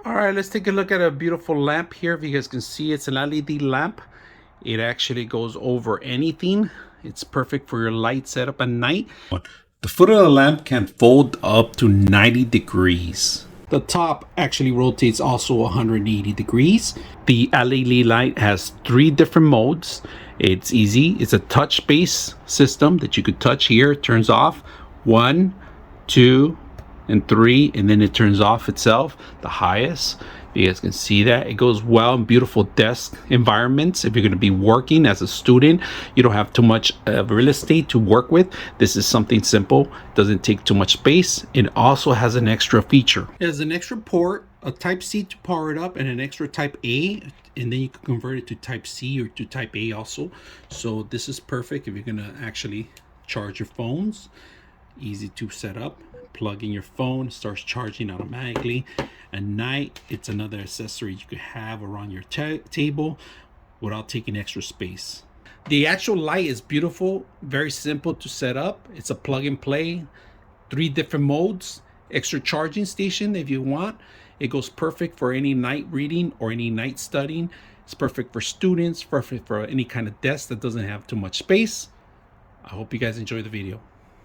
All right, let's take a look at a beautiful lamp here. If you guys can see, it's an LED lamp. It actually goes over anything. It's perfect for your light setup at night. The foot of the lamp can fold up to 90 degrees. The top actually rotates also 180 degrees. The LED light has 3 different modes. It's easy. It's a touch-based system that you could touch here. It turns off 1, 2, and 3, and then it turns off itself, the highest. You guys can see that it goes well in beautiful desk environments. If you're going to be working as a student, you don't have too much real estate to work with. This is something simple, doesn't take too much space. It also has an extra feature. It has an extra port, a type C to power it up, and an extra type A, and then you can convert it to type C or to type A also. So this is perfect if you're going to actually charge your phones. Easy to set up. Plug in your phone, starts charging automatically. At night, it's another accessory you could have around your table without taking extra space. The actual light is beautiful, very simple to set up. It's a plug and play, 3 different modes, extra charging station if you want. It goes perfect for any night reading or any night studying. It's perfect for students, perfect for any kind of desk that doesn't have too much space. I hope you guys enjoy the video.